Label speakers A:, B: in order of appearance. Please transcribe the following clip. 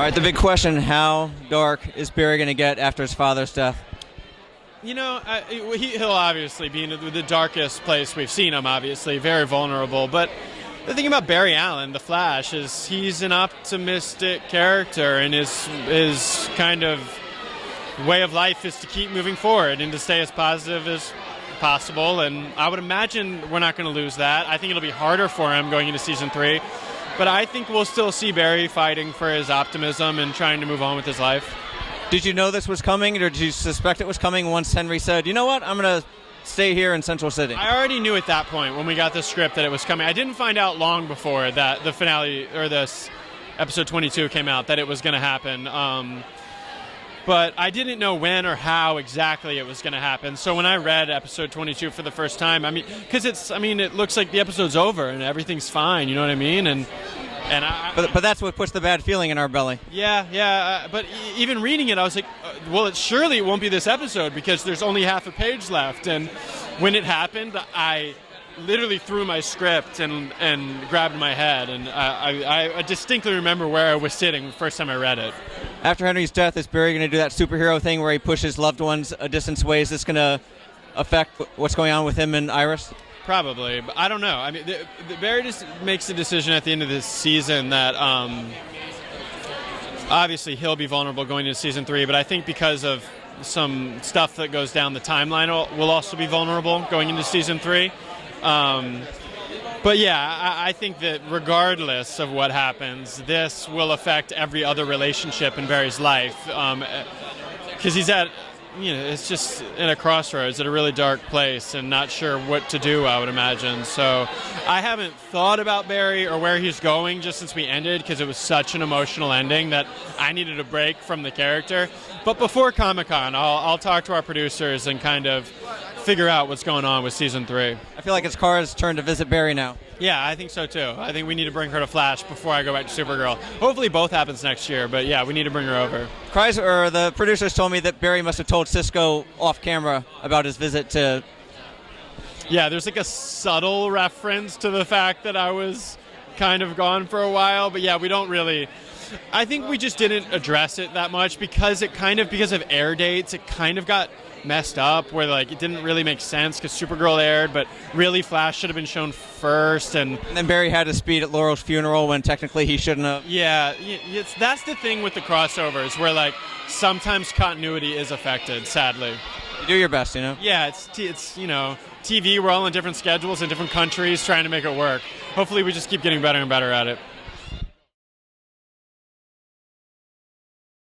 A: right, the big question, how dark is Barry going to get after his father's death?
B: You know, he'll obviously be in the darkest place we've seen him, obviously, very vulnerable. But the thing about Barry Allen, the Flash, is he's an optimistic character, and his kind of way of life is to keep moving forward and to stay as positive as possible. And I would imagine we're not going to lose that. I think it'll be harder for him going into season 3. But I think we'll still see Barry fighting for his optimism and trying to move on with his life.
A: Did you know this was coming, or did you suspect it was coming once Henry said, you know what, I'm going to stay here in Central City?
B: I already knew at that point when we got the script that it was coming. I didn't find out long before that the finale, or this episode 22 came out, that it was going to happen. But I didn't know when or how exactly it was going to happen. So when I read episode 22 for the first time, because it looks like the episode's over and everything's fine, you know what I mean?
A: But that's what puts the bad feeling in our belly.
B: Yeah. But even reading it, I was like, well, surely it won't be this episode because there's only half a page left. And when it happened, I literally threw my script and grabbed my head. And I distinctly remember where I was sitting the first time I read it.
A: After Henry's death, is Barry going to do that superhero thing where he pushes loved ones a distance away? Is this going to affect what's going on with him and Iris?
B: Probably, but I don't know. I mean, Barry just makes a decision at the end of this season that obviously he'll be vulnerable going into season 3, but I think because of some stuff that goes down the timeline, will also be vulnerable going into season 3. But yeah, I think that regardless of what happens, this will affect every other relationship in Barry's life, because he's it's just in a crossroads at a really dark place and not sure what to do, I would imagine. So I haven't thought about Barry or where he's going just since we ended, because it was such an emotional ending that I needed a break from the character. But before Comic-Con, I'll talk to our producers and kind of figure out what's going on with season 3.
A: I feel like it's Kara's turn to visit Barry now.
B: Yeah, I think so too. I think we need to bring her to Flash before I go back to Supergirl. Hopefully both happens next year, but yeah, we need to bring her over.
A: The producers told me that Barry must have told Cisco off camera about his visit to...
B: Yeah, there's like a subtle reference to the fact that I was kind of gone for a while, but yeah, we don't really... I think we just didn't address it that much because of air dates, it kind of got messed up where like it didn't really make sense because Supergirl aired, but really Flash should have been shown first, and
A: then Barry had to speed at Laurel's funeral when technically he shouldn't have.
B: Yeah, that's the thing with the crossovers where like sometimes continuity is affected, sadly.
A: You do your best, you know?
B: Yeah, it's TV, we're all on different schedules in different countries trying to make it work. Hopefully we just keep getting better and better at it.